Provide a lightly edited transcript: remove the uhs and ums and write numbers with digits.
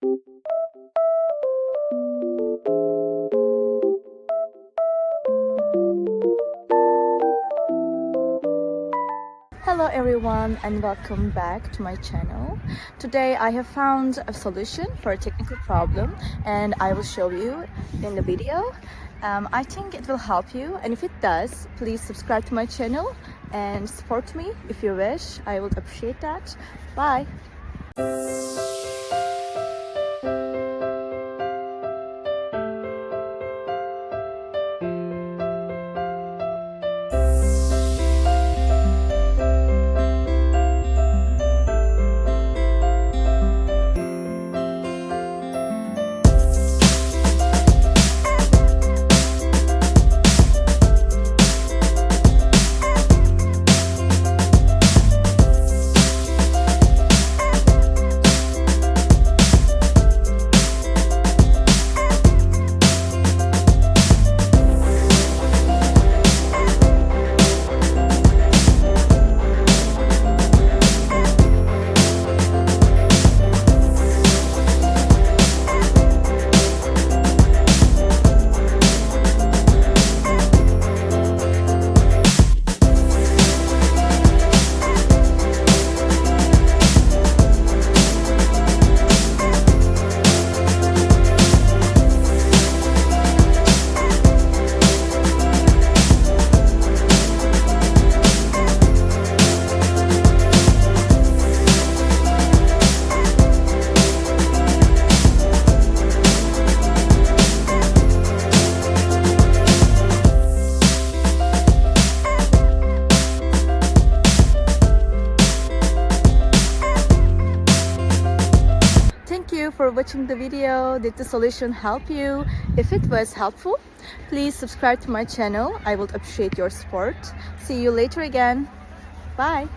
Hello everyone and welcome back to my channel. Today I have found a solution for a technical problem and I will show you in the video. I think it will help you, and if it does, please subscribe to my channel and support me if you wish. I would appreciate that. Bye. Thank you for watching the video. Did the solution help you? If it was helpful, please subscribe to my channel. I would appreciate your support. See you later again. Bye.